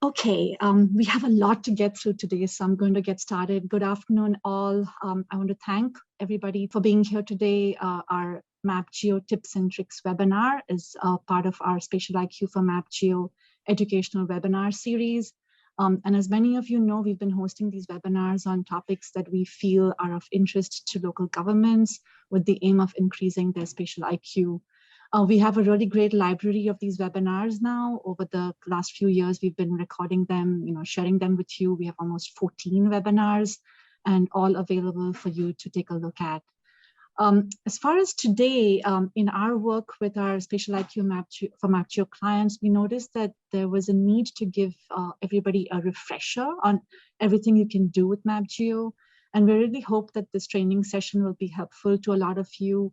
Okay, we have a lot to get through today, so I'm going to get started. Good afternoon, all. I want to thank everybody for being here today. Our MapGeo Tips and Tricks webinar is part of our Spatial IQ for MapGeo educational webinar series. And as many of you know, we've been hosting these webinars on topics that we feel are of interest to local governments with the aim of increasing their spatial IQ. We have a really great library of these webinars now. Over the last few years, we've been recording them, sharing them with you. We have almost 14 webinars and all available for you to take a look at. As far as today, in our work with our Spatial IQ for MapGeo clients, we noticed that there was a need to give everybody a refresher on everything you can do with MapGeo. And we really hope that this training session will be helpful to a lot of you.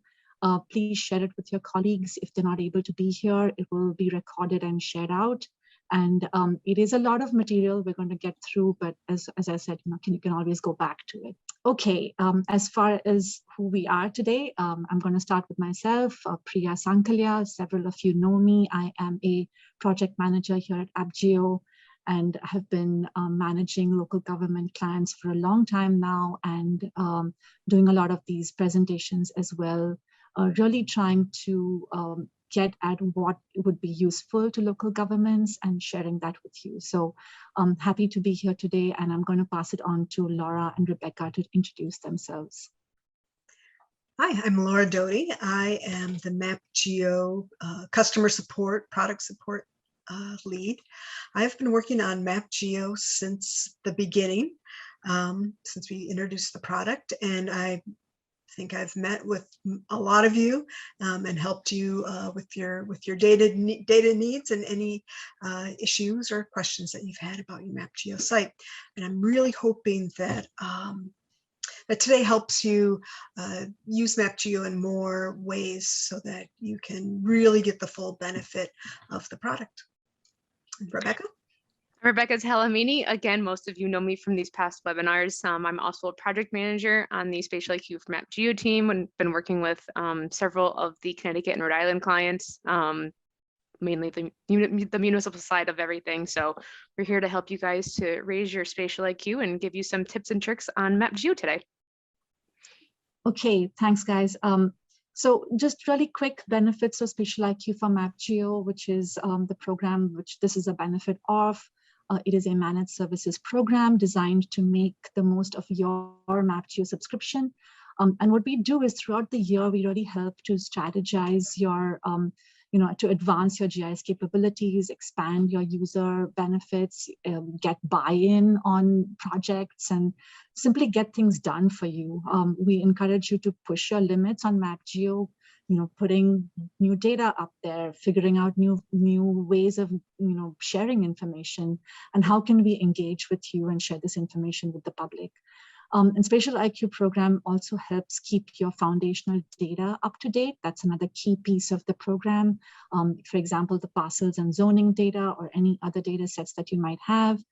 Please share it with your colleagues. If they're not able to be here, it will be recorded and shared out. And it is a lot of material we're going to get through, but as I said, you can always go back to it. Okay, as far as who we are today, I'm going to start with myself, Priya Sankalya. Several of you know me. I am a project manager here at MapGeo and have been managing local government clients for a long time now and doing a lot of these presentations as well. Really trying to get at what would be useful to local governments and sharing that with you. So I'm happy to be here today, and I'm going to pass it on to Laura and Rebecca to introduce themselves. Hi, I'm Laura Doty. I am the MapGeo customer support, product support lead. I've been working on MapGeo since the beginning, since we introduced the product, and I think I've met with a lot of you and helped you with your data needs and any issues or questions that you've had about your MapGeo site. And I'm really hoping that that today helps you use MapGeo in more ways so that you can really get the full benefit of the product. Rebecca? Rebecca's Halamini. Again, most of you know me from these past webinars. I'm also a project manager on the Spatial IQ for MapGeo team and been working with several of the Connecticut and Rhode Island clients, mainly the municipal side of everything. So we're here to help you guys to raise your spatial IQ and give you some tips and tricks on MapGeo today. Okay, thanks guys. So just really quick benefits of Spatial IQ for MapGeo, which is the program which this is a benefit of. It is a managed services program designed to make the most of your MapGeo subscription. And what we do is throughout the year, we really help to strategize your, to advance your GIS capabilities, expand your user benefits, get buy-in on projects, and simply get things done for you. We encourage you to push your limits on MapGeo, putting new data up there, figuring out new ways of, sharing information, and how can we engage with you and share this information with the public. And Spatial IQ program also helps keep your foundational data up to date. That's another key piece of the program. For example, the parcels and zoning data or any other data sets that you might have.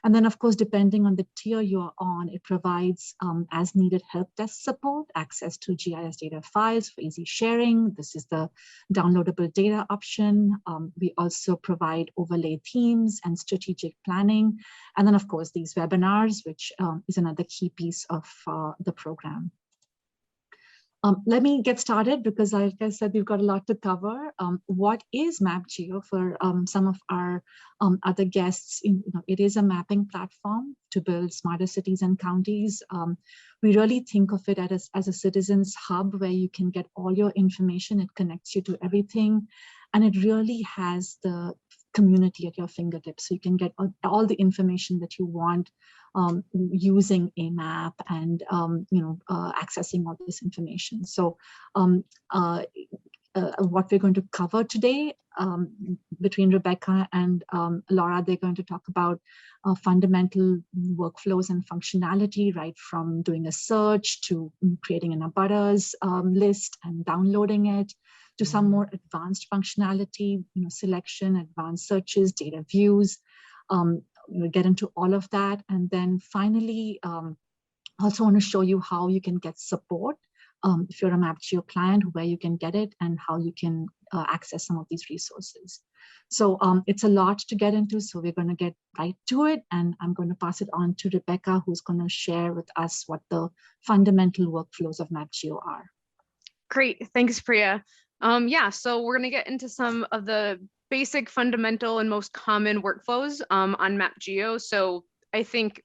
And then, of course, depending on the tier you're on, it provides as needed help desk support, access to GIS data files for easy sharing. This is the downloadable data option. We also provide overlay themes and strategic planning. And then, of course, these webinars, which is another key piece of the program. Let me get started because, like I said, we've got a lot to cover. What is MapGeo for some of our other guests? It is a mapping platform to build smarter cities and counties. We really think of it as a citizen's hub where you can get all your information. It connects you to everything, and it really has the community at your fingertips. So you can get all the information that you want using a map and accessing all this information. So what we're going to cover today between Rebecca and Laura, they're going to talk about fundamental workflows and functionality, right from doing a search to creating an abutters list and downloading it, to some more advanced functionality, selection, advanced searches, data views. We'll get into all of that. And then finally, also want to show you how you can get support if you're a MapGeo client, where you can get it and how you can access some of these resources. So it's a lot to get into, so we're going to get right to it, and I'm going to pass it on to Rebecca, who's going to share with us what the fundamental workflows of MapGeo are. Great, thanks, Priya. Yeah, so we're going to get into some of the basic, fundamental, and most common workflows on MapGeo. So I think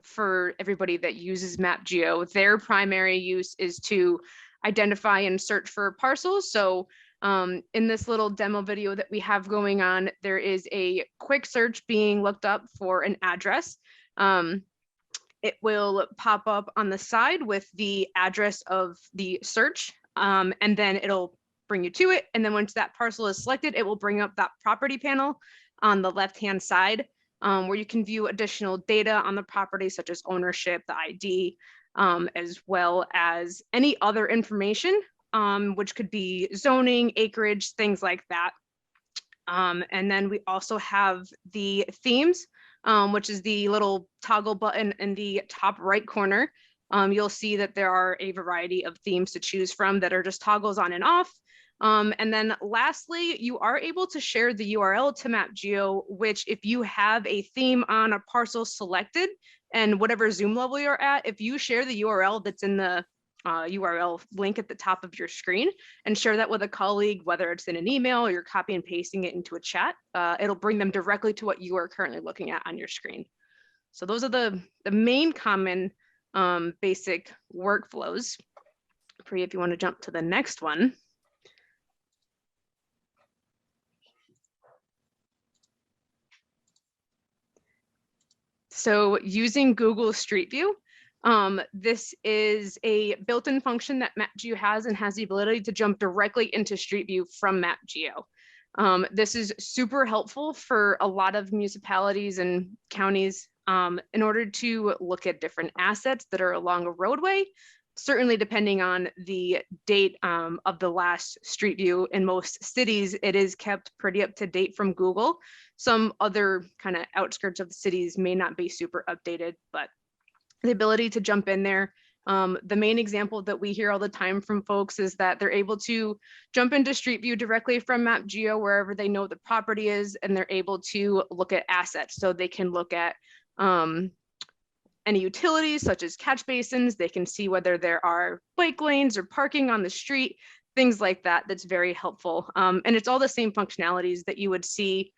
for everybody that uses MapGeo, their primary use is to identify and search for parcels. So in this little demo video that we have going on, there is a quick search being looked up for an address. It will pop up on the side with the address of the search, and then it'll bring you to it. And then once that parcel is selected, it will bring up that property panel on the left-hand side, where you can view additional data on the property, such as ownership, the ID, as well as any other information, which could be zoning, acreage, things like that. And then we also have the themes, which is the little toggle button in the top right corner. You'll see that there are a variety of themes to choose from that are just toggles on and off. And then lastly, you are able to share the URL to MapGeo, which if you have a theme on a parcel selected and whatever Zoom level you're at, if you share the URL that's in the URL link at the top of your screen and share that with a colleague, whether it's in an email or you're copy and pasting it into a chat, it'll bring them directly to what you are currently looking at on your screen. So those are the main common basic workflows. Priya, if you want to jump to the next one. So using Google Street View, this is a built-in function that MapGeo has and has the ability to jump directly into Street View from MapGeo. This is super helpful for a lot of municipalities and counties in order to look at different assets that are along a roadway, certainly depending on the date of the last Street View. In most cities, it is kept pretty up to date from Google. Some other kind of outskirts of the cities may not be super updated, but the ability to jump in there. The main example that we hear all the time from folks is that they're able to jump into Street View directly from MapGeo wherever they know the property is, and they're able to look at assets. So they can look at any utilities such as catch basins. They can see whether there are bike lanes or parking on the street, things like that. That's very helpful. And it's all the same functionalities that you would see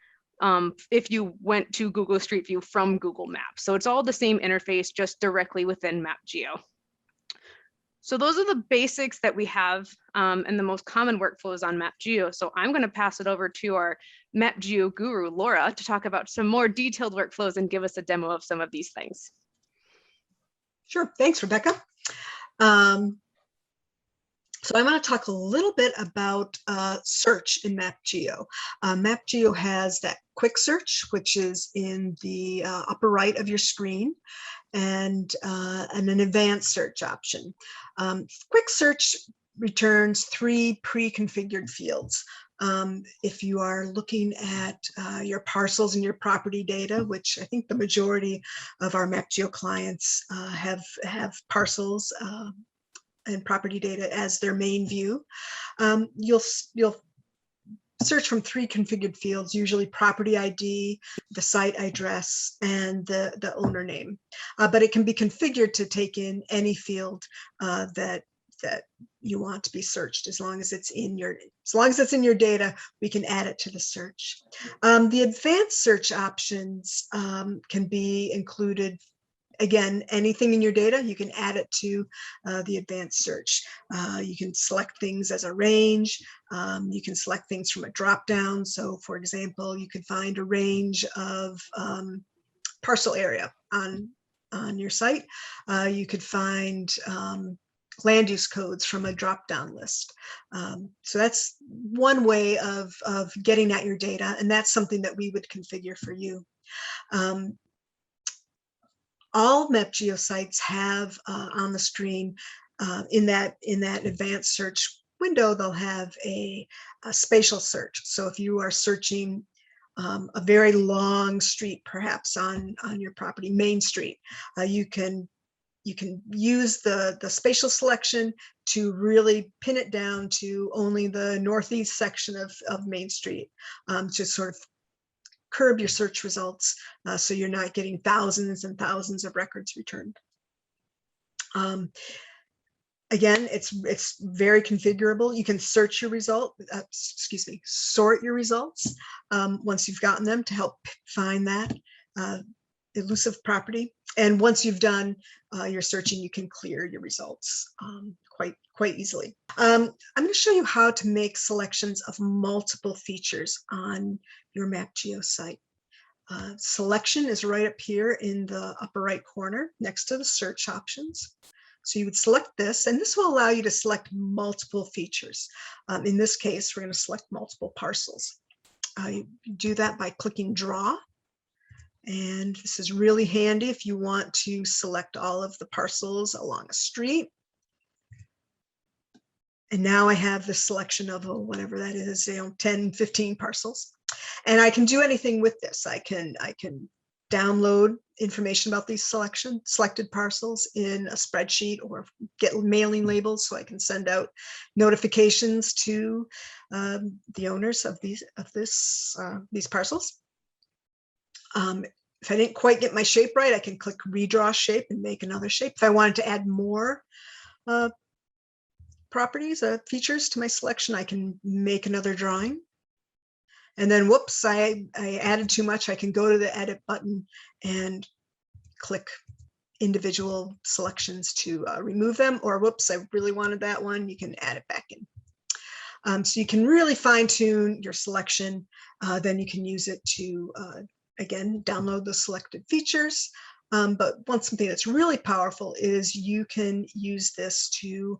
if you went to Google Street View from Google Maps. So it's all the same interface, just directly within MapGeo. So those are the basics that we have and the most common workflows on MapGeo. So I'm going to pass it over to our MapGeo guru, Laura, to talk about some more detailed workflows and give us a demo of some of these things. Sure, thanks, Rebecca. So I'm going to talk a little bit about search in MapGeo. MapGeo has that quick search, which is in the upper right of your screen, and an advanced search option. Quick search returns 3 pre-configured fields. If you are looking at your parcels and your property data, which I think the majority of our MapGeo clients have parcels and property data as their main view, you'll search from 3 configured fields, usually property ID, the site address, and the owner name. But it can be configured to take in any field that you want to be searched. As long as it's in your data, we can add it to the search. The advanced search options can be included. Again, anything in your data, you can add it to the advanced search. You can select things as a range. You can select things from a drop-down. So, for example, you could find a range of parcel area on your site. You could find land use codes from a drop-down list. So that's one way of getting at your data, and that's something that we would configure for you. All MapGeo sites have on the screen in that advanced search window, they'll have a spatial search. So if you are searching a very long street, perhaps on your property, Main Street, you can you can use the spatial selection to really pin it down to only the northeast section of Main Street, to sort of curb your search results, so you're not getting thousands and thousands of records returned. Again, it's very configurable. You can search your result, sort your results once you've gotten them to help find that elusive property. And once you've done your searching, you can clear your results quite easily. I'm going to show you how to make selections of multiple features on your MapGeo site. Selection is right up here in the upper right corner next to the search options. So you would select this, and this will allow you to select multiple features. In this case, we're going to select multiple parcels. You do that by clicking draw. And this is really handy if you want to select all of the parcels along a street. And now I have the selection of whatever that is, 10, 15 parcels. And I can do anything with this. I can download information about these selected parcels in a spreadsheet, or get mailing labels so I can send out notifications to the owners of these parcels. If I didn't quite get my shape right, I can click redraw shape and make another shape. If I wanted to add more properties, features to my selection, I can make another drawing. And then, whoops, I added too much. I can go to the edit button and click individual selections to remove them, or whoops, I really wanted that one. You can add it back in. So you can really fine tune your selection. Then you can use it to, again, download the selected features. But something that's really powerful is you can use this to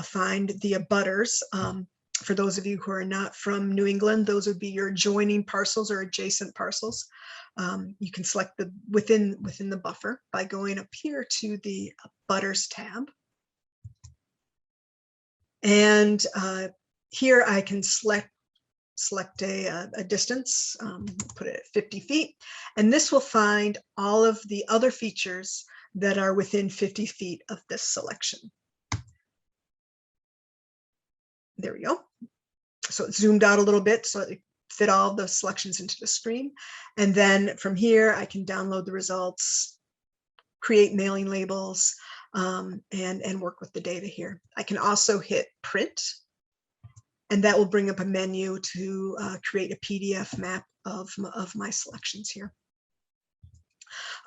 find the abutters. For those of you who are not from New England, those would be your adjoining parcels or adjacent parcels. You can select the within the buffer by going up here to the Abutters tab. And here I can select a distance, put it at 50 feet, and this will find all of the other features that are within 50 feet of this selection. There we go. So it's zoomed out a little bit so it fit all the selections into the screen. And then from here, I can download the results, create mailing labels, and work with the data here. I can also hit print, and that will bring up a menu to create a PDF map of my selections here.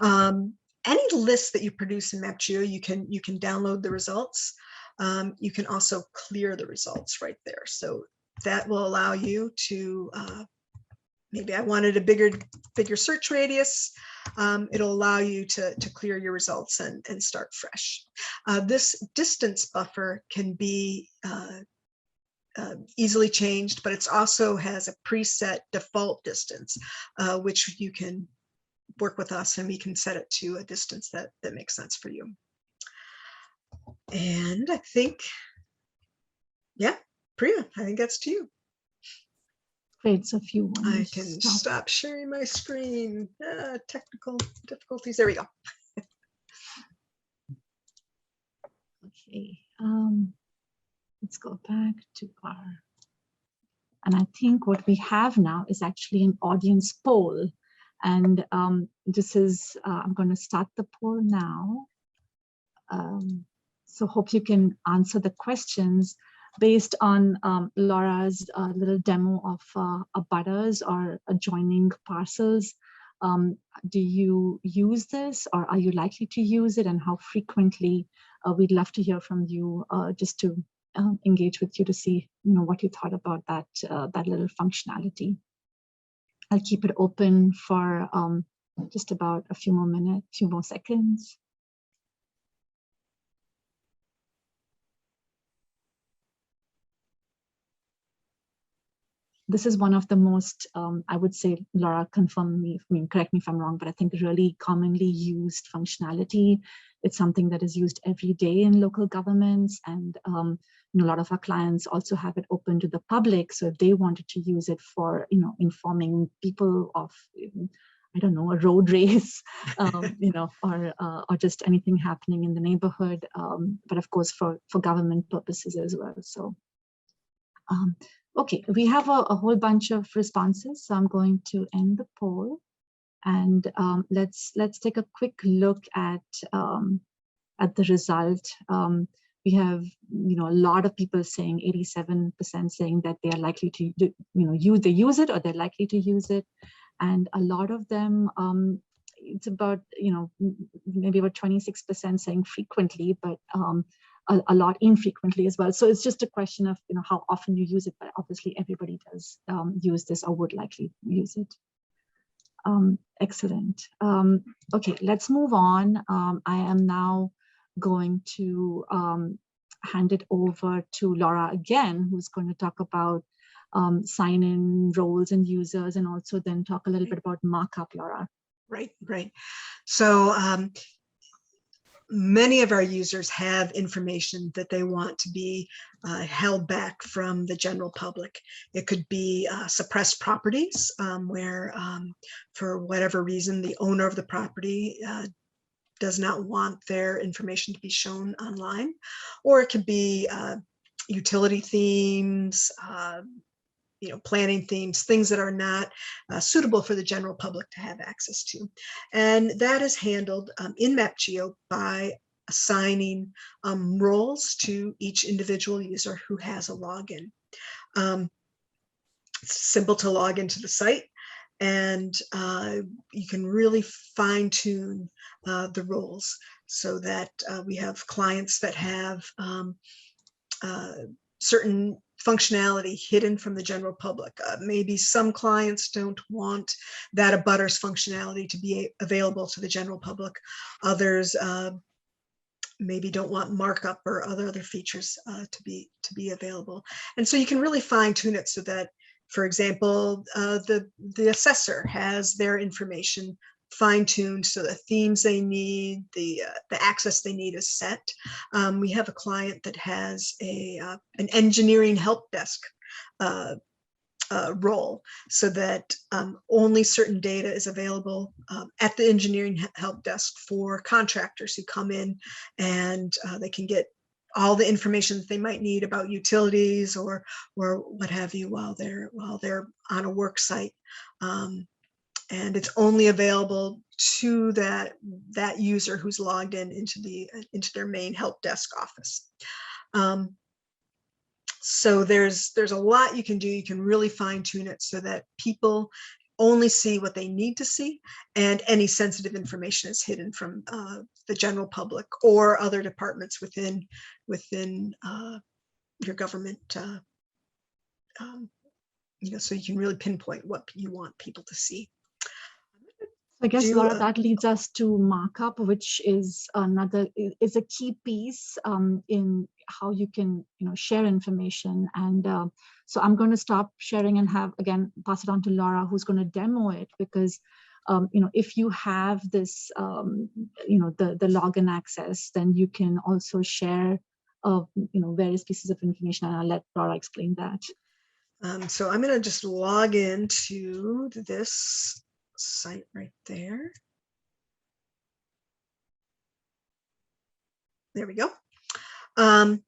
Any list that you produce in MapGeo, you can download the results. You can also clear the results right there. So that will allow you to, maybe I wanted a bigger search radius. It'll allow you to clear your results and start fresh. This distance buffer can be easily changed, but it also has a preset default distance, which you can work with us and we can set it to a distance that makes sense for you. And I think, yeah, Priya, I think that's to you. Great. So if you want, I can stop sharing my screen. Technical difficulties. There we go. Okay. Let's go back to and I think what we have now is actually an audience poll. And this is, I'm going to start the poll now. So hope you can answer the questions based on Laura's little demo of abutters or adjoining parcels. Do you use this, or are you likely to use it, and how frequently? We'd love to hear from you, just to engage with you to see, what you thought about that that little functionality. I'll keep it open for just about a few more minutes, few more seconds. This is one of the most, I would say, Laura, confirm me, correct me if I'm wrong, but I think really commonly used functionality. It's something that is used every day in local governments, and a lot of our clients also have it open to the public. So if they wanted to use it for, informing people of I don't know, a road race, you know, or just anything happening in the neighborhood, but of course for government purposes as well. So, okay, we have a whole bunch of responses, so I'm going to end the poll, and let's take a quick look at the result. We have, you know, a lot of people saying, 87% saying that they are likely to, you know, use it or they're likely to use it. And a lot of them, it's about, you know, maybe about 26% saying frequently, but a lot infrequently as well. So it's just a question of, you know, how often you use it, but obviously everybody does use this or would likely use it. Excellent. Okay, let's move on. I am now going to hand it over to Laura again, who's going to talk about sign-in roles and users, and also then talk a little bit about markup, Laura. Right. So many of our users have information that they want to be held back from the general public. It could be suppressed properties where for whatever reason the owner of the property does not want their information to be shown online, or it could be utility themes, you know, planning themes, things that are not suitable for the general public to have access to. And that is handled in MapGeo by assigning roles to each individual user who has a login. It's simple to log into the site, and you can really fine tune the roles so that we have clients that have certain functionality hidden from the general public. Maybe some clients don't want that abutters functionality to be available to the general public. Others maybe don't want markup or other features to be available. And so you can really fine tune it so that, for example, the assessor has their information fine-tuned so the themes they need, the access they need is set. We have a client that has an engineering help desk role, so that only certain data is available at the engineering help desk for contractors who come in, and they can get all the information that they might need about utilities or what have you while they're on a work site. And it's only available to that user who's logged in into their main help desk office. So there's a lot you can do. You can really fine tune it so that people only see what they need to see, and any sensitive information is hidden from the general public or other departments within your government. You know, so you can really pinpoint what you want people to see. I guess, Laura, that leads us to markup, which is a key piece in how you can, you know, share information. And so I'm going to stop sharing and pass it on to Laura, who's going to demo it, because you know, if you have this, you know, the login access, then you can also share, you know, various pieces of information. And I'll let Laura explain that. So I'm going to just log into this site right there. There we go. And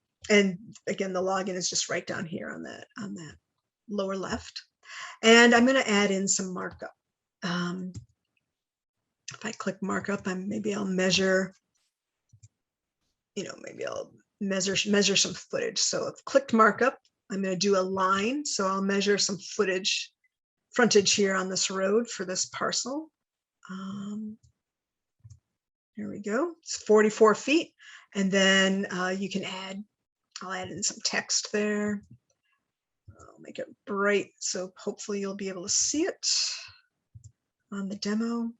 again, the login is just right down here on that lower left. And I'm going to add in some markup. If I click markup, maybe I'll measure, you know, maybe I'll measure some footage. So I've clicked markup. I'm going to do a line. So I'll measure some frontage here on this road for this parcel. There we go. It's 44 feet. And then you can I'll add in some text there. I'll make it bright, so hopefully you'll be able to see it on the demo.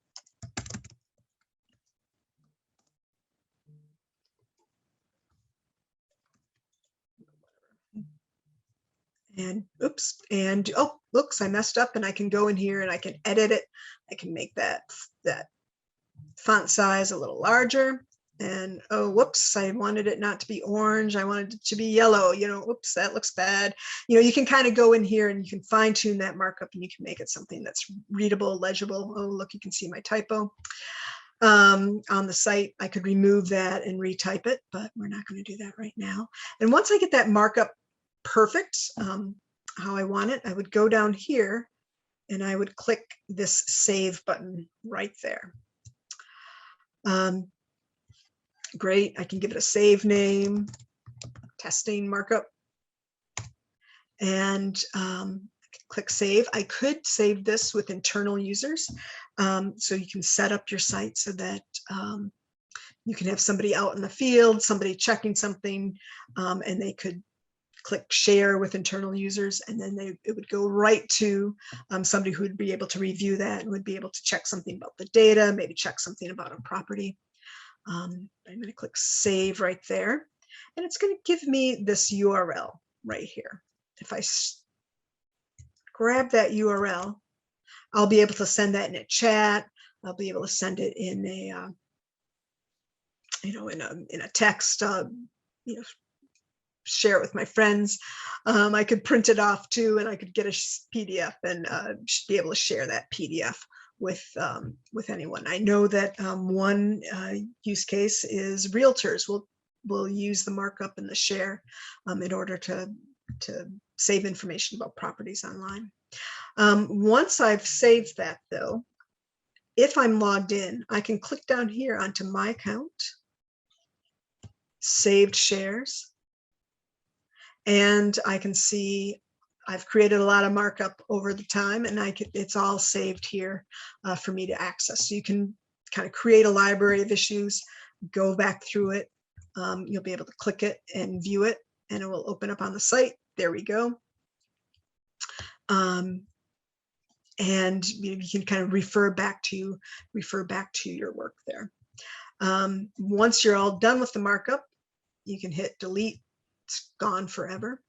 And oops, and oh, looks, I messed up, and I can go in here and I can edit it. I can make that font size a little larger. and oh, whoops, I wanted it not to be orange. I wanted it to be yellow. Oops, that looks bad. You can kind of go in here and you can fine tune that markup and you can make it something that's readable, legible. Oh, look, you can see my typo. On the site, I could remove that and retype it, but we're not going to do that right now. And once I get that markup perfect, how I want it, I would go down here and I would click this save button right there. Great, I can give it a save name, testing markup, and click save. I could save this with internal users. So you can set up your site so that you can have somebody out in the field, somebody checking something, and they could click share with internal users, and then it would go right to somebody who would be able to review that and would be able to check something about the data, maybe check something about a property. I'm going to click save right there, and it's going to give me this URL right here. If I grab that URL, I'll be able to send that in a chat. I'll be able to send it in a in a text, share it with my friends. I could print it off too, and I could get a PDF and be able to share that PDF with anyone. I know that one use case is realtors will use the markup and the share in order to save information about properties online. Once I've saved that, though, if I'm logged in, I can click down here onto my account, saved shares, and I can see I've created a lot of markup over the time, and it's all saved here for me to access. So you can kind of create a library of issues, go back through it. You'll be able to click it and view it, and it will open up on the site. There we go. And you can kind of refer back to your work there. Once you're all done with the markup, you can hit delete. It's gone forever.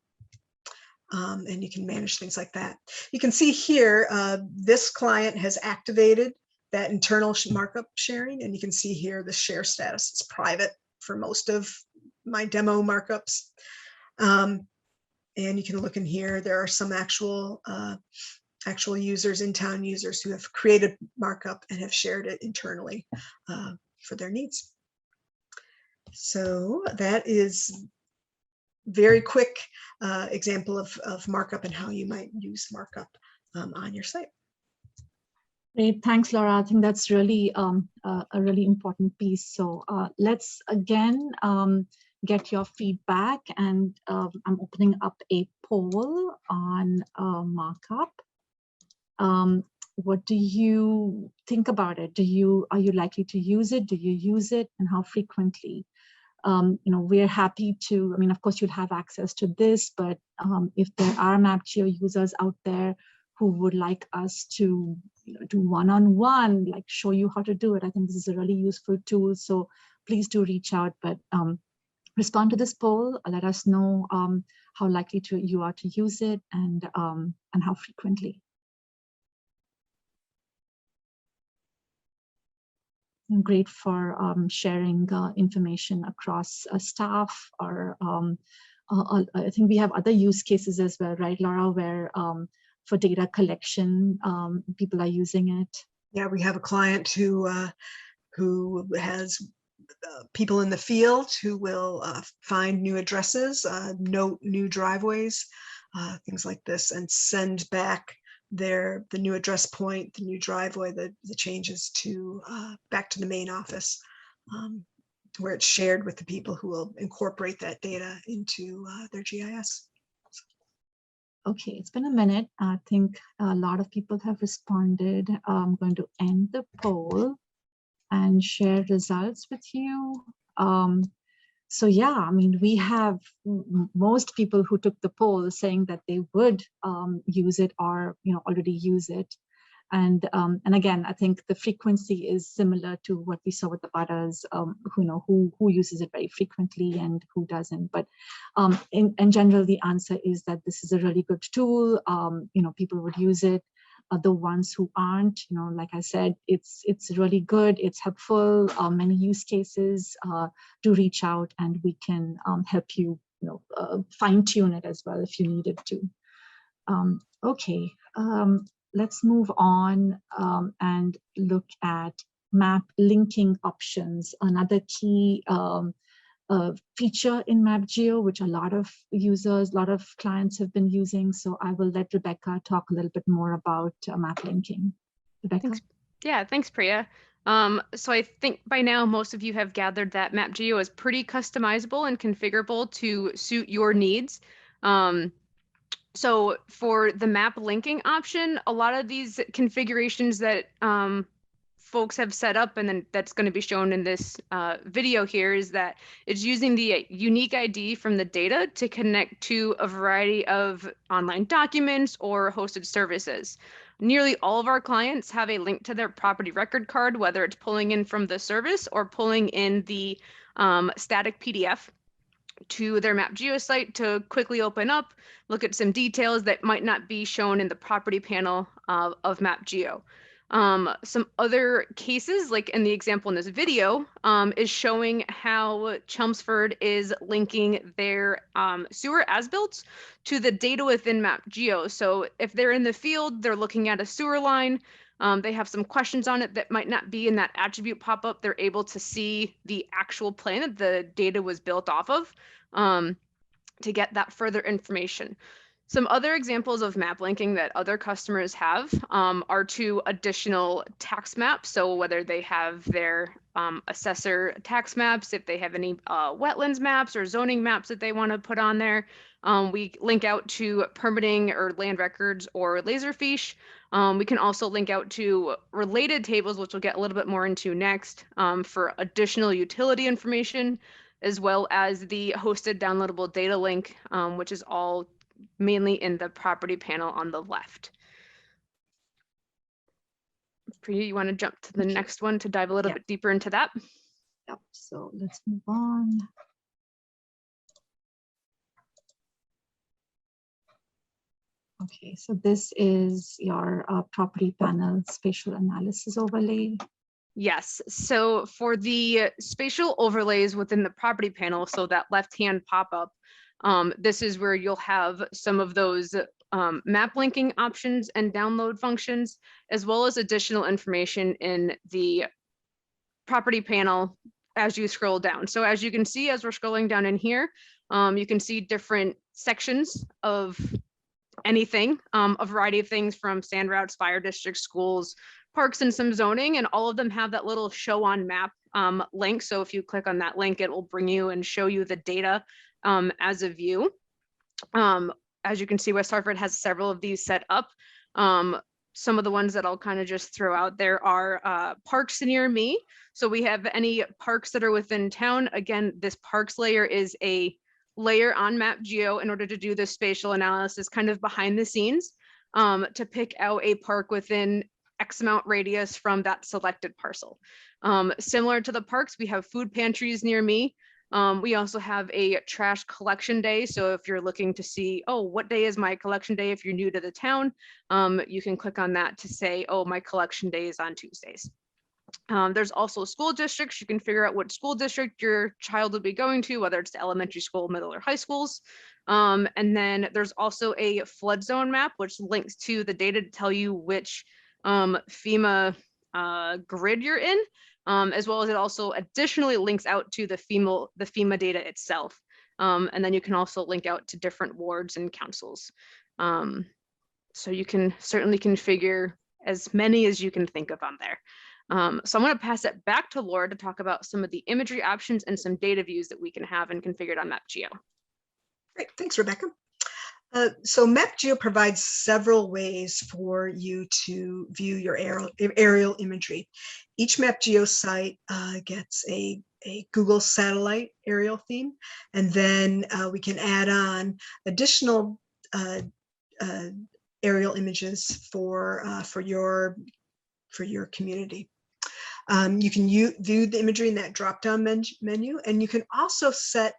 And you can manage things like that. You can see here, this client has activated that internal markup sharing, and you can see here the share status is private for most of my demo markups. And you can look in here. There are some actual users, in-town users, who have created markup and have shared it internally for their needs. So that is very quick example of markup and how you might use markup on your site. Great, thanks, Laura. I think that's really a really important piece. So let's again get your feedback, and I'm opening up a poll on markup. What do you think about it? Are you likely to use it? Do you use it, and how frequently? We're happy to, of course you'll have access to this, but if there are MapGeo users out there who would like us to do one-on-one, like show you how to do it, I think this is a really useful tool. So please do reach out, but respond to this poll, let us know how likely you are to use it, and how frequently. Great for sharing information across staff, or I think we have other use cases as well, right, Laura, where for data collection, people are using it. Yeah, we have a client who has people in the field who will find new addresses, note new driveways, things like this, and send back the new address point, the new driveway, the changes to back to the main office, where it's shared with the people who will incorporate that data into their GIS. Okay, it's been a minute. I think a lot of people have responded. I'm going to end the poll and share results with you. So yeah, we have most people who took the poll saying that they would use it, or already use it, and again, I think the frequency is similar to what we saw with the others, who uses it very frequently and who doesn't. But in general, the answer is that this is a really good tool. People would use it. the ones who aren't, like I said, it's really good, it's helpful, many use cases, to reach out, and we can help you, fine tune it as well if you needed to. Okay, let's move on and look at map linking options, another key feature in MapGeo, which a lot of users, a lot of clients have been using. So I will let Rebecca talk a little bit more about map linking. Rebecca? Thanks. Yeah, thanks, Priya. So I think by now most of you have gathered that MapGeo is pretty customizable and configurable to suit your needs. So for the map linking option, a lot of these configurations that folks have set up, and then that's going to be shown in this video here, is that it's using the unique ID from the data to connect to a variety of online documents or hosted services. Nearly all of our clients have a link to their property record card, whether it's pulling in from the service or pulling in the static PDF to their MapGeo site to quickly open up, look at some details that might not be shown in the property panel of MapGeo. Some other cases, like in the example in this video, is showing how Chelmsford is linking their sewer as-built to the data within MapGeo. So if they're in the field, they're looking at a sewer line, they have some questions on it that might not be in that attribute pop-up, they're able to see the actual plan that the data was built off of to get that further information. Some other examples of map linking that other customers have are to additional tax maps. So whether they have their assessor tax maps, if they have any wetlands maps or zoning maps that they want to put on there, we link out to permitting or land records or Laserfiche. We can also link out to related tables, which we'll get a little bit more into next, for additional utility information, as well as the hosted downloadable data link, which is all mainly in the property panel on the left. Priya, you want to jump to the next one to dive a little bit deeper into that? Yep, so let's move on. Okay, so this is your property panel spatial analysis overlay. Yes, so for the spatial overlays within the property panel, so that left-hand pop-up, this is where you'll have some of those map linking options and download functions, as well as additional information in the property panel as you scroll down. So as you can see, as we're scrolling down in here, you can see different sections of anything, a variety of things from sand routes, fire districts, schools, parks, and some zoning, and all of them have that little show on map link. So if you click on that link, it will bring you and show you the data as a view. As you can see, West Hartford has several of these set up. Some of the ones that I'll kind of just throw out there are parks near me. So we have any parks that are within town. Again, this parks layer is a layer on MapGeo in order to do this spatial analysis kind of behind the scenes to pick out a park within X amount radius from that selected parcel. Similar to the parks, we have food pantries near me. We also have a trash collection day. So if you're looking to see, oh, what day is my collection day? If you're new to the town, you can click on that to say, oh, my collection day is on Tuesdays. There's also school districts. You can figure out what school district your child would be going to, whether it's the elementary school, middle, or high schools. And then there's also a flood zone map, which links to the data to tell you which FEMA grid you're in, as well as it also additionally links out to the FEMA data itself. And then you can also link out to different wards and councils. So you can certainly configure as many as you can think of on there. So I'm going to pass it back to Laura to talk about some of the imagery options and some data views that we can have and configured on MapGeo. Great, thanks, Rebecca. So MapGeo provides several ways for you to view your aerial imagery. Each MapGeo site gets a Google satellite aerial theme, and then we can add on additional aerial images for your community. You can view the imagery in that drop-down menu, and you can also set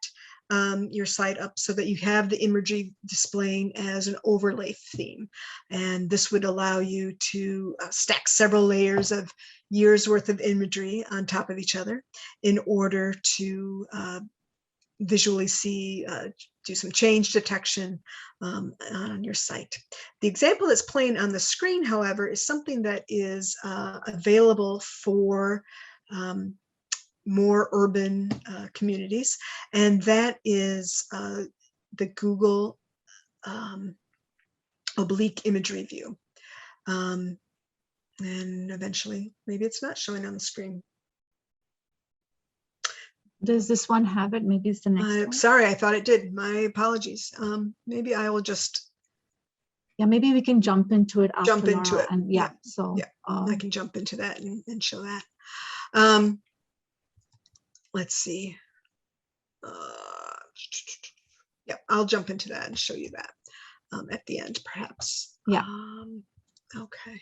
your site up so that you have the imagery displaying as an overlay theme. And this would allow you to stack several layers of years worth of imagery on top of each other in order to visually see, do some change detection on your site. The example that's playing on the screen, however, is something that is available for more urban communities, and that is the Google oblique imagery view. And eventually, maybe it's not showing on the screen. Does this one have it? Maybe it's the next one. Sorry, I thought it did. My apologies. Maybe I will just maybe we can jump into it after jump into Laura, it. and so I can jump into that and show that. Let's see. Yeah, I'll jump into that and show you that at the end, perhaps. Yeah. Okay.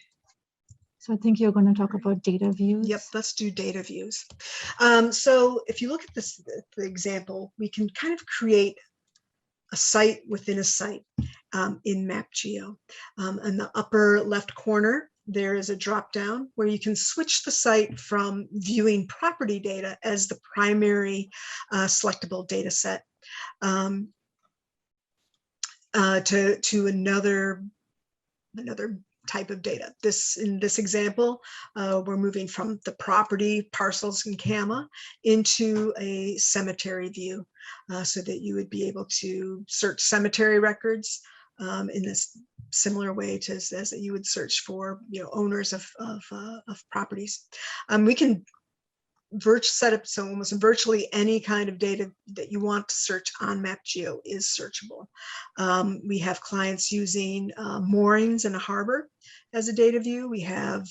So I think you're going to talk about data views. Yep, let's do data views. So if you look at this, the example, we can kind of create a site within a site in MapGeo. In the upper left corner, there is a drop down where you can switch the site from viewing property data as the primary selectable data set to another type of data. In this example, we're moving from the property parcels and comma into a cemetery view, so that you would be able to search cemetery records in this similar way to as you would search for owners of properties. We can set up so almost virtually any kind of data that you want to search on MapGeo is searchable. We have clients using moorings in a harbor as a data view. We have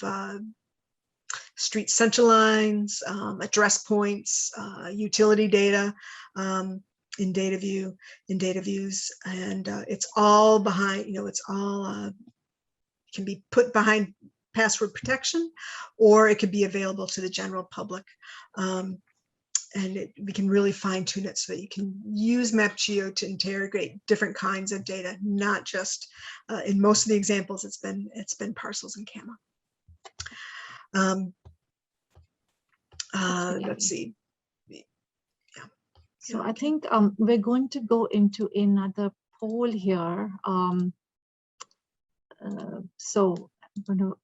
street center lines, address points, utility data in data views, and it's all behind, it's all can be put behind password protection, or it could be available to the general public. And we can really fine tune it so that you can use MapGeo to interrogate different kinds of data, not just in most of the examples, it's been parcels and comma. Let's see. So I think we're going to go into another poll here. So I'm going to,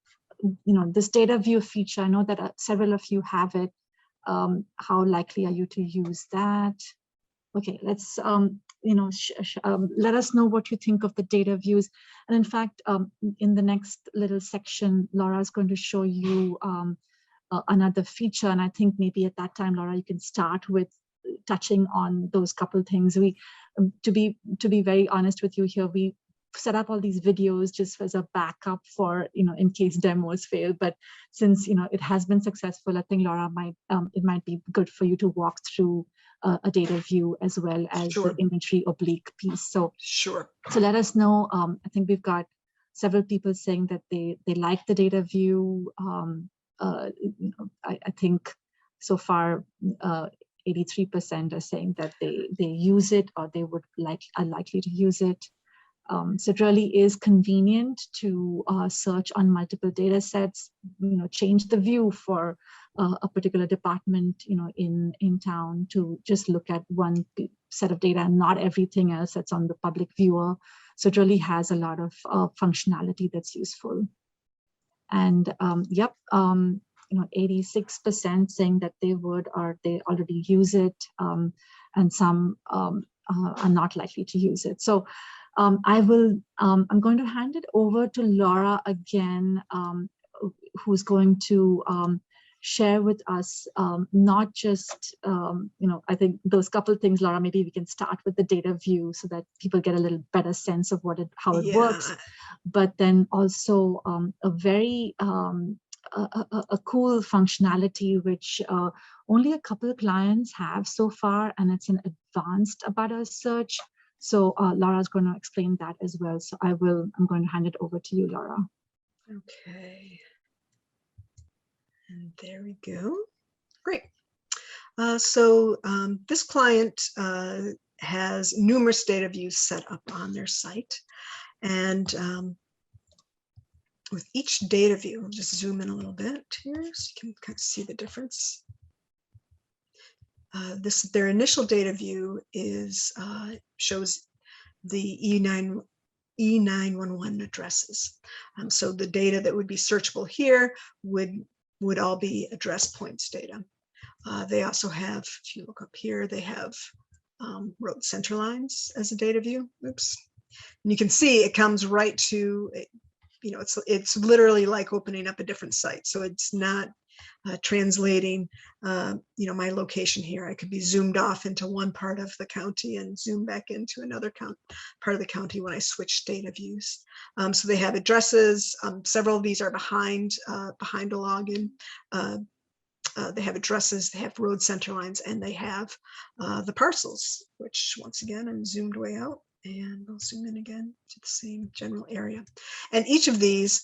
this data view feature, I know that several of you have it. How likely are you to use that? Okay, let's, let us know what you think of the data views. And in fact, in the next little section, Laura is going to show you another feature. And I think maybe at that time, Laura, you can start with touching on those couple things. We, to be very honest with you here, we set up all these videos just as a backup for, in case demos fail. But since, it has been successful, I think Laura it might be good for you to walk through a data view as well as the imagery oblique piece. So sure. So let us know. I think we've got several people saying that they like the data view. I think so far 83% are saying that they use it or they are likely to use it. So it really is convenient to search on multiple data sets, change the view for a particular department, in town to just look at one set of data and not everything else that's on the public viewer. So it really has a lot of functionality that's useful. And 86% saying that they would or they already use it, and some are not likely to use it. So I'm going to hand it over to Laura again, who's going to share with us not just, I think those couple things, Laura, maybe we can start with the data view so that people get a little better sense of how it works, but then also a very a cool functionality which only a couple of clients have so far, and it's an advanced about a search. So Laura's going to explain that as well. So I'm going to hand it over to you, Laura. Okay. And there we go. Great. This client has numerous data views set up on their site. And with each data view, I'll just zoom in a little bit here so you can kind of see the difference. Their initial data view is shows the E911 addresses. So the data that would be searchable here would all be address points data. They also have, if you look up here, they have road center lines as a data view. Oops. And you can see it comes right to, you know, it's literally like opening up a different site. So it's not translating, you know, my location here. I could be zoomed off into one part of the county and zoom back into another part of the county when I switch data views. So they have addresses. Several of these are behind a login. They have addresses, they have road center lines, and they have the parcels, which once again, I'm zoomed way out, and I'll zoom in again to the same general area. And each of these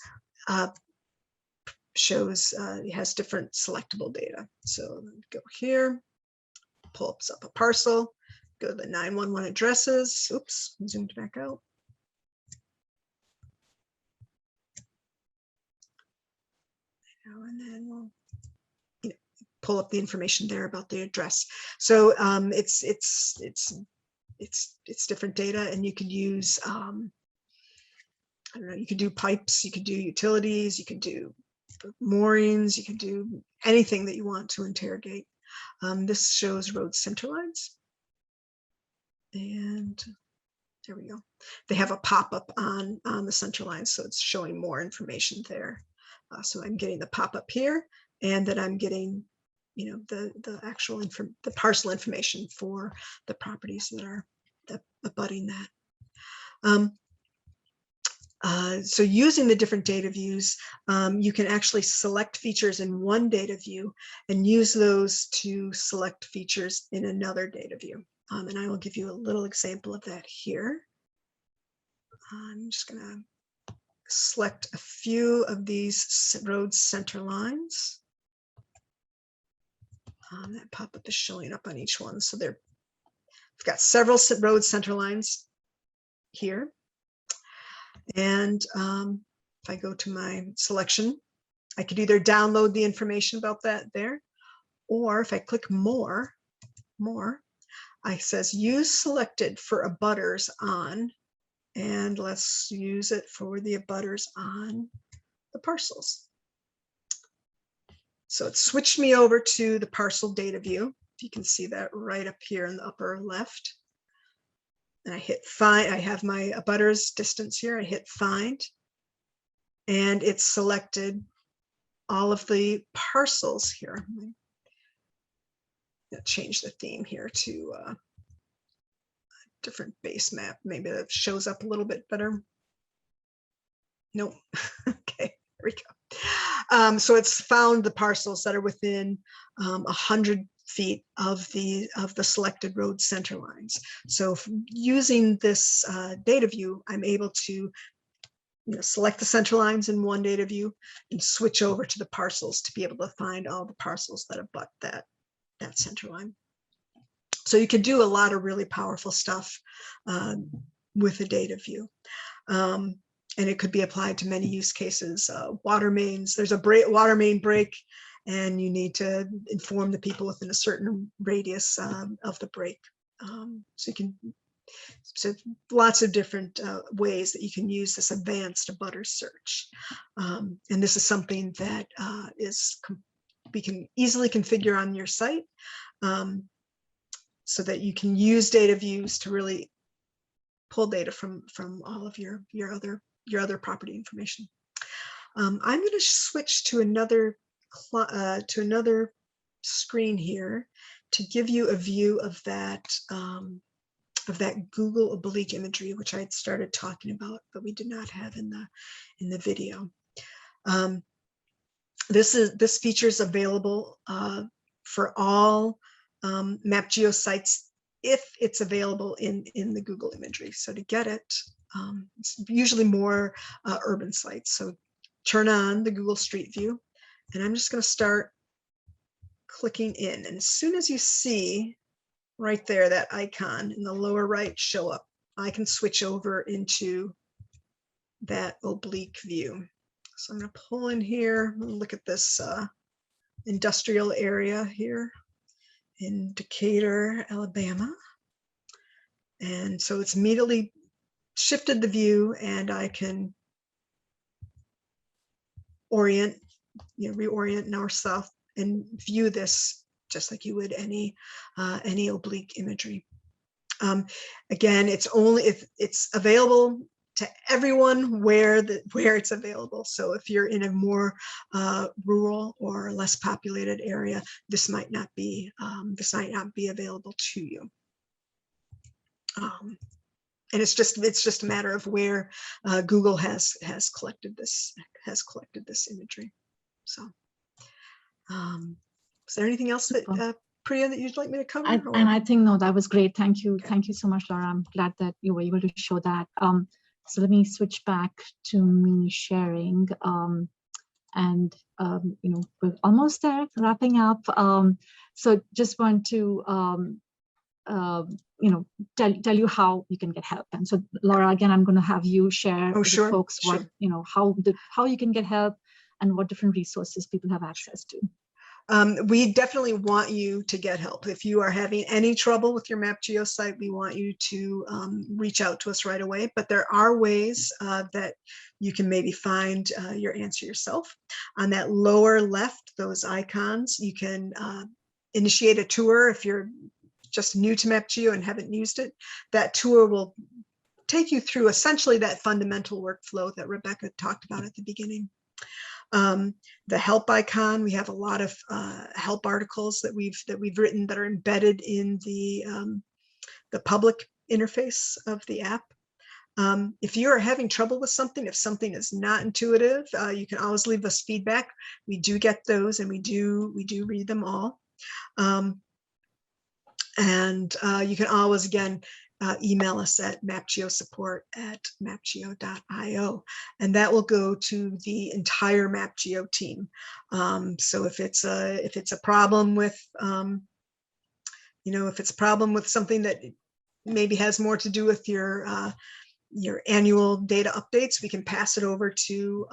shows, it has different selectable data. So go here, pull up a parcel, go to the 911 addresses. Oops, zoomed back out. And then we'll pull up the information there about the address. So it's different data, and you could use I don't know, you could do pipes, you could do utilities, you could do moorings, you could do anything that you want to interrogate. This shows road center lines, and there we go. They have a pop-up on the center line, so it's showing more information there. So I'm getting the pop-up here, and then I'm getting, you know, the actual the parcel information for the properties that are abutting that. So using the different data views, you can actually select features in one data view and use those to select features in another data view. And I will give you a little example of that here. I'm just going to select a few of these road center lines. That pop-up is showing up on each one. So we've got several road center lines here. And if I go to my selection, I could either download the information about that there, or if I click more, I says use selected for abutters on, and let's use it for the abutters on the parcels. So it switched me over to the parcel data view. You can see that right up here in the upper left. And I hit find. I have my abutters distance here. I hit find, and it's selected all of the parcels here. I'll change the theme here to a different base map. Maybe that shows up a little bit better. Nope. Okay, there we go. So it's found the parcels that are within 100 feet of the selected road center lines. So using this data view, I'm able to select the center lines in one data view and switch over to the parcels to be able to find all the parcels that abut that center line. So you can do a lot of really powerful stuff with a data view. And it could be applied to many use cases. Water mains, there's a water main break, and you need to inform the people within a certain radius of the break. So lots of different ways that you can use this advanced abutter search. And this is something that we can easily configure on your site so that you can use data views to really pull data from all of your other property information. I'm going to switch to another screen here to give you a view of that Google oblique imagery, which I had started talking about, but we did not have in the video. This feature is available for all MapGeo sites if it's available in the Google imagery. So to get it, it's usually more urban sites. So turn on the Google Street View, and I'm just going to start clicking in. And as soon as you see right there, that icon in the lower right show up, I can switch over into that oblique view. So I'm going to pull in here, look at this industrial area here in Decatur, Alabama. And so it's immediately shifted the view, and I can reorient north-south and view this just like you would any oblique imagery. Again, it's only if it's available to everyone where it's available. So if you're in a more rural or less populated area, this might not be available to you. And it's just a matter of where Google has collected this imagery. So, is there anything else that Priya, that you'd like me to cover? And I think, no, that was great. Thank you. Okay. Thank you so much, Laura. I'm glad that you were able to show that. So let me switch back to me sharing. And we're almost there, wrapping up. So just want to tell you how you can get help. And so, Laura, again, I'm going to have you share with folks what how you can get help and what different resources people have access to. We definitely want you to get help. If you are having any trouble with your MapGeo site, we want you to reach out to us right away. But there are ways that you can maybe find your answer yourself. On that lower left, those icons, you can initiate a tour if you're just new to MapGeo and haven't used it. That tour will take you through essentially that fundamental workflow that Rebecca talked about at the beginning. The help icon, we have a lot of help articles that we've written that are embedded in the public interface of the app. If you are having trouble with something, if something is not intuitive, you can always leave us feedback. We do get those, and we do read them all. And you can always, again, email us at mapgeosupport@mapgeo.io, and that will go to the entire MapGeo team. So if it's a problem with if it's a problem with something that maybe has more to do with your annual data updates, we can pass it over to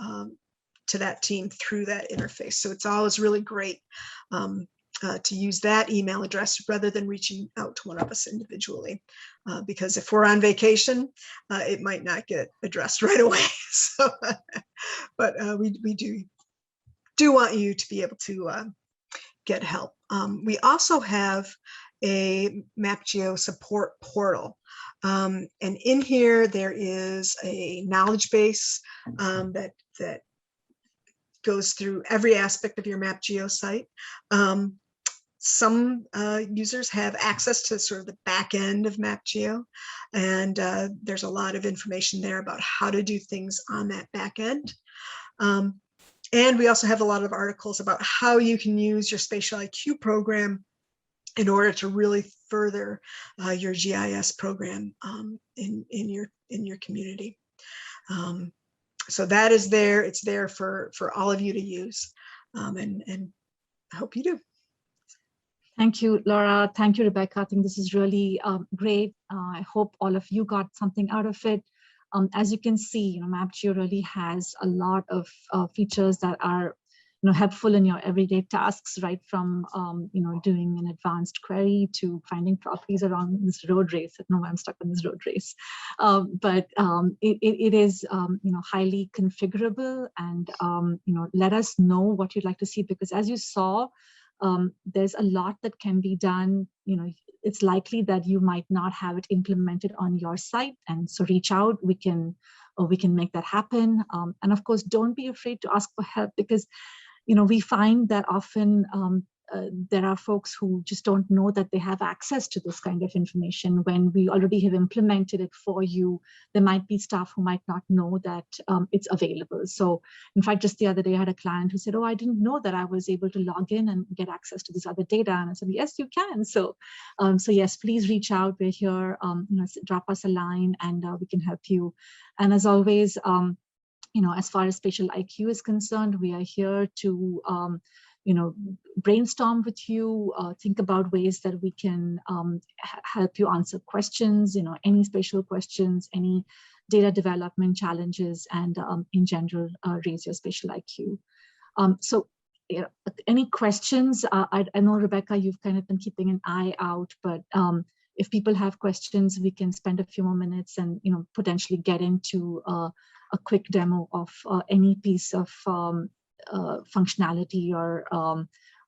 that team through that interface. So it's always really great to use that email address rather than reaching out to one of us individually, because if we're on vacation, it might not get addressed right away. So, but we do want you to be able to get help. We also have a MapGeo support portal, and in here there is a knowledge base that goes through every aspect of your MapGeo site. Some users have access to sort of the back end of MapGeo, and there's a lot of information there about how to do things on that back end. And we also have a lot of articles about how you can use your Spatial IQ program in order to really further your GIS program in your community. So that is there. It's there for all of you to use, and I hope you do. Thank you, Laura. Thank you, Rebecca. I think this is really great. I hope all of you got something out of it. As you can see, MapGeo really has a lot of features that are helpful in your everyday tasks, right from doing an advanced query to finding properties around this road race. I don't know why I'm stuck on this road race, but it is highly configurable, and let us know what you'd like to see, because as you saw, there's a lot that can be done. It's likely that you might not have it implemented on your site, and so reach out. We can make that happen. And of course, don't be afraid to ask for help, because we find that often there are folks who just don't know that they have access to this kind of information. When we already have implemented it for you, there might be staff who might not know that it's available. So in fact, just the other day, I had a client who said, oh, I didn't know that I was able to log in and get access to this other data. And I said, yes, you can. So yes, please reach out. We're here, drop us a line, and we can help you. And as always, as far as Spatial IQ is concerned, we are here to brainstorm with you, think about ways that we can help you answer questions, any spatial questions, any data development challenges, and in general, raise your spatial IQ. So any questions? I know, Rebecca, you've kind of been keeping an eye out, but if people have questions, we can spend a few more minutes and potentially get into a quick demo of any piece of functionality or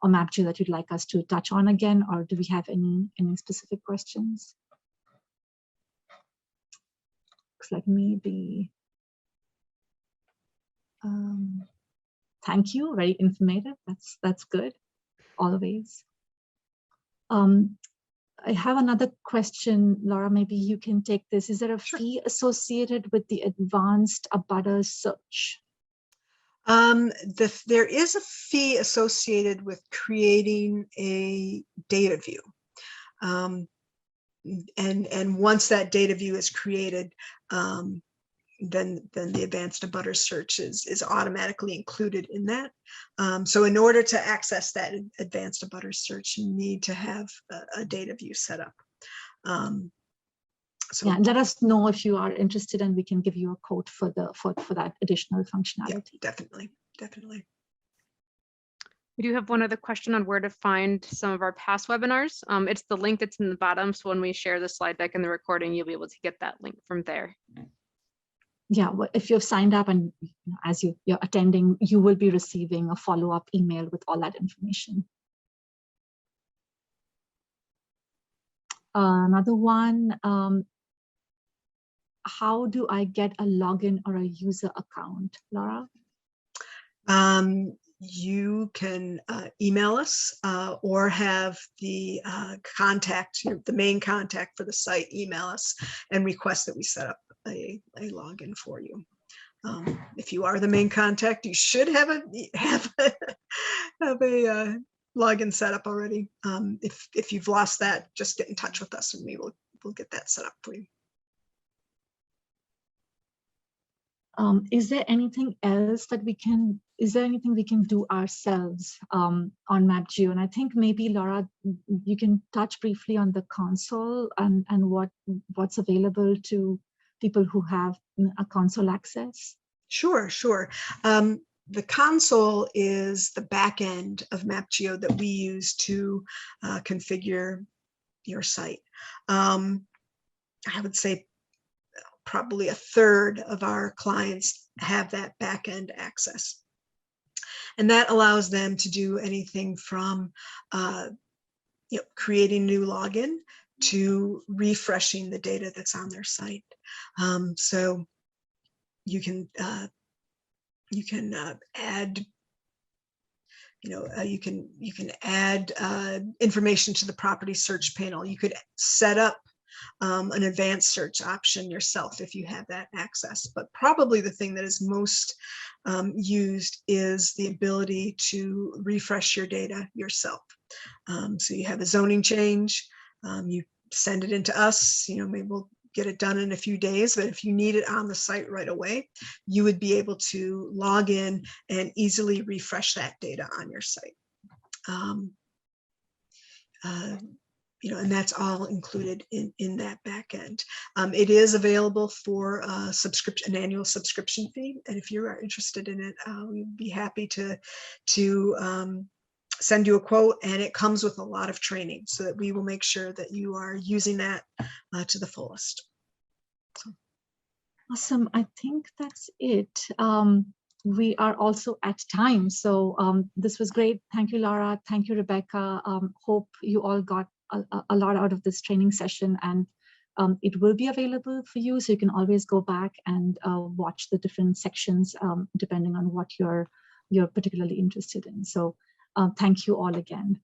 MapGeo that you'd like us to touch on again, or do we have any specific questions? Looks like maybe. Thank you, very informative. That's good, always. I have another question, Laura, maybe you can take this. Is there a fee associated with the advanced abutter search? There is a fee associated with creating a data view. And once that data view is created, then the advanced abutter search is automatically included in that. So in order to access that advanced abutter search, you need to have a data view set up. So yeah, let us know if you are interested, and we can give you a code for that additional functionality. Yeah, definitely. We do have one other question on where to find some of our past webinars. It's the link that's in the bottom. So when we share the slide deck and the recording, you'll be able to get that link from there. Yeah, well, if you've signed up and as you're attending, you will be receiving a follow-up email with all that information. Another one, how do I get a login or a user account, Laura? You can email us or have the contact, the main contact for the site, email us and request that we set up a login for you. If you are the main contact, you should have a login set up already. If you've lost that, just get in touch with us and we'll get that set up for you. Is there anything else that we can do ourselves on MapGeo? And I think maybe, Laura, you can touch briefly on the console and what's available to people who have a console access. Sure. The console is the back end of MapGeo that we use to configure your site. I would say probably a third of our clients have that back end access. And that allows them to do anything from creating new login to refreshing the data that's on their site. So you can add, you can add information to the property search panel. You could set up an advanced search option yourself if you have that access. But probably the thing that is most used is the ability to refresh your data yourself. So you have a zoning change, you send it into us, maybe we'll get it done in a few days, but if you need it on the site right away, you would be able to log in and easily refresh that data on your site. And that's all included in that back end. It is available for an annual subscription fee, and if you are interested in it, we'd be happy to send you a quote, and it comes with a lot of training so that we will make sure that you are using that to the fullest. So. Awesome. I think that's it. We are also at time. So this was great. Thank you, Laura. Thank you, Rebecca. Hope you all got a lot out of this training session, and it will be available for you. So you can always go back and watch the different sections depending on what you're particularly interested in. So thank you all again.